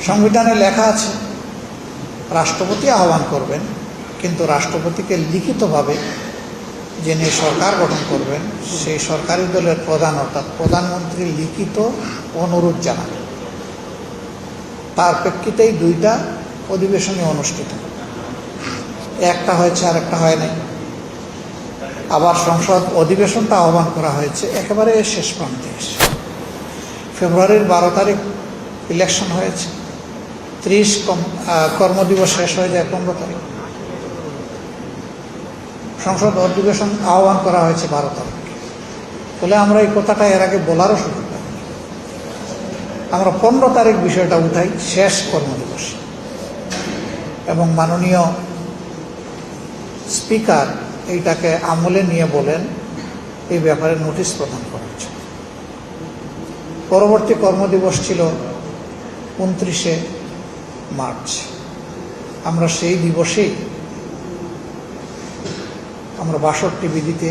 সংবিধানে লেখা আছে রাষ্ট্রপতি আহ্বান করবেন, কিন্তু রাষ্ট্রপতিকে লিখিতভাবে যিনি সরকার গঠন করবেন সেই সরকারি দলের প্রধান অর্থাৎ প্রধানমন্ত্রী লিখিত অনুরোধ জানাবেন। তার প্রেক্ষিতেই দুইটা অধিবেশনই অনুষ্ঠিত, একটা হয়েছে আর একটা হয় নাই। আবার সংসদ অধিবেশনটা আহ্বান করা হয়েছে একেবারে শেষ প্রান্তে এসে। ফেব্রুয়ারির 12 তারিখ ইলেকশন হয়েছে, 30 কর্মদিবস শেষ হয়ে যায় 15 তারিখ। সংসদ অধিবেশন আহ্বান করা হয়েছে 12 তারিখ। ফলে আমরা এই কথাটা এর আগে বলারও সুযোগ পাই। আমরা 15 তারিখ বিষয়টা উঠাই, শেষ কর্মদিবস, এবং মাননীয় স্পিকার এইটাকে আমলে নিয়ে বলেন এই ব্যাপারে নোটিশ প্রদান করা হচ্ছে। পরবর্তী কর্মদিবস ছিল 29শে মার্চ। আমরা সেই দিবসেই আমরা 62 বিধিতে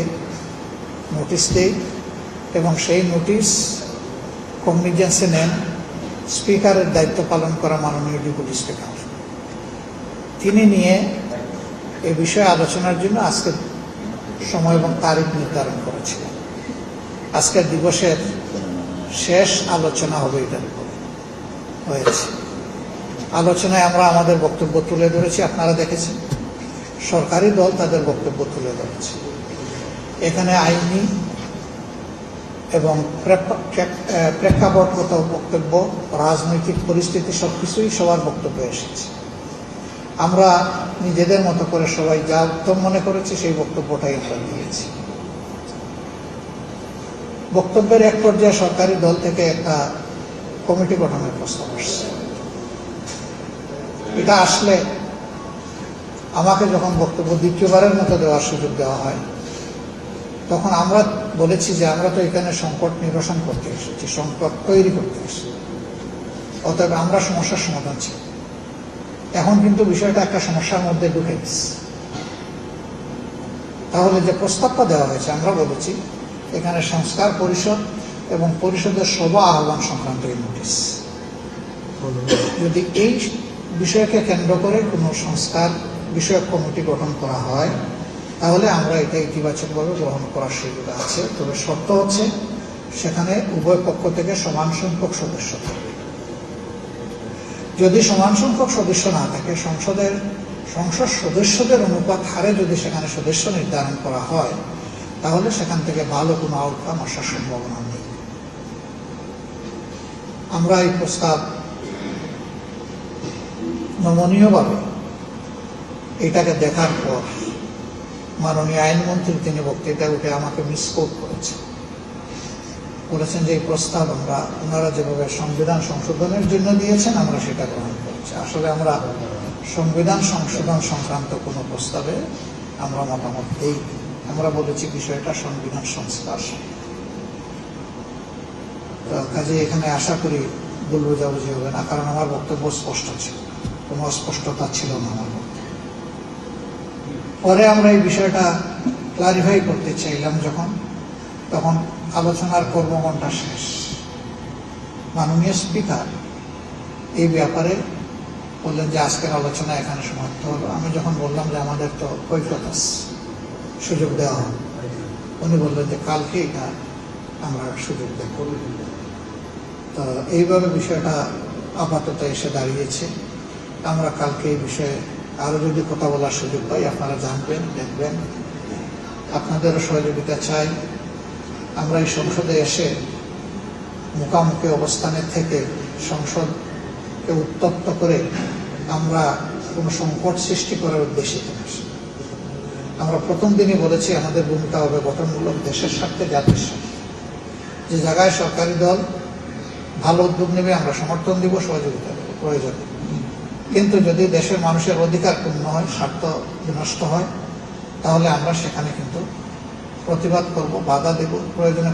নোটিশ দেই এবং সেই নোটিশ কগনিজেন্সে নেন স্পিকারের দায়িত্ব পালন করা মাননীয় ডেপুটি স্পিকার। তিনি নিয়ে এ বিষয়ে আলোচনার জন্য আজকের সময় এবং তারিখ নির্ধারণ করেছিলেন। আজকের দিবসের শেষ আলোচনা হবে এটার উপরে হয়েছে। আলোচনায় আমরা আমাদের বক্তব্য তুলে ধরেছি, আপনারা দেখেছেন। সরকারি দল তাদের বক্তব্য তুলে ধরেছে। এখানে আইনি এবং প্রেক্ষাপটগত বক্তব্য, রাজনৈতিক পরিস্থিতি সবকিছুই সবার বক্তব্য এসেছে। আমরা নিজেদের মতো করে সবাই যা উত্তম মনে করেছি সেই বক্তব্যটাই আমরা দিয়েছি। বক্তব্যের এক পর্যায়ে সরকারি দল থেকে একটা কমিটি গঠনের প্রস্তাব আসছে। এটা আসলে আমাকে যখন বক্তব্য দ্বিতীয়বারের মতো দেওয়ার সুযোগ দেওয়া হয়, তখন আমরা বলেছি যে আমরা তো এখানে সংকট নিরসন করতে এসেছি, সংকট তৈরি করতে এসেছি, অতএব আমরা সমস্যার সমাধান চাই। এখন কিন্তু বিষয়টা একটা সমস্যার মধ্যে ঢুকে গেছে। তাহলে যে প্রস্তাবটা দেওয়া হয়েছে, আমরা বলেছি এখানে সংস্কার পরিষদ এবং পরিষদের সভা আহ্বান সংক্রান্ত এই নোটিশ। যদি এই বিষয়কে কেন্দ্র করে কোনো সংস্কার বিষয়ক কমিটি গঠন করা হয়, তাহলে আমরা এটা ইতিবাচকভাবে গ্রহণ করার সুযোগ আছে। তবে শর্ত হচ্ছে সেখানে উভয় পক্ষ থেকে সমান সংখ্যক সদস্য থাকবে। যদি সমান সংখ্যক সদস্য না থাকে, সংসদ সদস্যদের অনুপাত হারে যদি সেখানে সদস্য নির্ধারণ করা হয়, তাহলে সেখান থেকে ভালো কোনো আউটকাম আসার সম্ভাবনা নেই। আমরা এই প্রস্তাব নমনীয়ভাবে এটাকে দেখার পর মাননীয় আইনমন্ত্রী তিনি বক্তৃতা উঠে আমাকে মিসকোট বলেছেন যে এই প্রস্তাব ওনারা যেভাবে সংবিধান সংশোধনের জন্য দিয়েছেন আমরা সেটা গ্রহণ করছি। আসলে আমরা সংবিধান সংশোধন সংক্রান্ত কোনো প্রস্তাবে আমরা মতামত দেই। আমরা বলেছি বিষয়টা সংবিধান সংস্কার। কাজে এখানে আশা করি ভুল বোঝাবুঝি হবে না, কারণ আমার বক্তব্য স্পষ্ট ছিল, কোনো অস্পষ্টতা ছিল না আমার বক্তব্য। পরে আমরা এই বিষয়টা ক্লারিফাই করতে চাইলাম তখন আলোচনার কর্মঘণ্টা শেষ। মাননীয় স্পিকার এই ব্যাপারে বললেন যে আজকের আলোচনা এখানে সমাপ্ত হলো। আমি যখন বললাম যে আমাদের তো কৈফিয়ত আছে, সুযোগ দেওয়া হবে, উনি বললেন যে কালকে এটা আমরা সুযোগ দেব। তো এইভাবে বিষয়টা আপাতত এসে দাঁড়িয়েছে। আমরা কালকে এই বিষয়ে আরো যদি কথা বলার সুযোগ পাই আপনারা জানবেন, দেখবেন। আপনাদেরও সহযোগিতা চাই। আমরা এই সংসদে এসে মুখামুখি অবস্থানে থেকে সংসদকে উত্তপ্ত করে আমরা কোনো সংকট সৃষ্টি করার উদ্দেশ্যে আসি। আমরা প্রথম দিনই বলেছি আমাদের ভূমিকা হবে গঠনমূলক, দেশের স্বার্থে, জাতির স্বার্থে। যে জায়গায় সরকারি দল ভালো উদ্যোগ নেবে আমরা সমর্থন দিব, সহযোগিতা দেব প্রয়োজনে। কিন্তু যদি দেশের মানুষের অধিকার পূর্ণ হয়, স্বার্থ বিনষ্ট হয়, তাহলে আমরা সেখানে কিন্তু প্রতিবাদ করব, বাধা দেব, প্রয়োজনে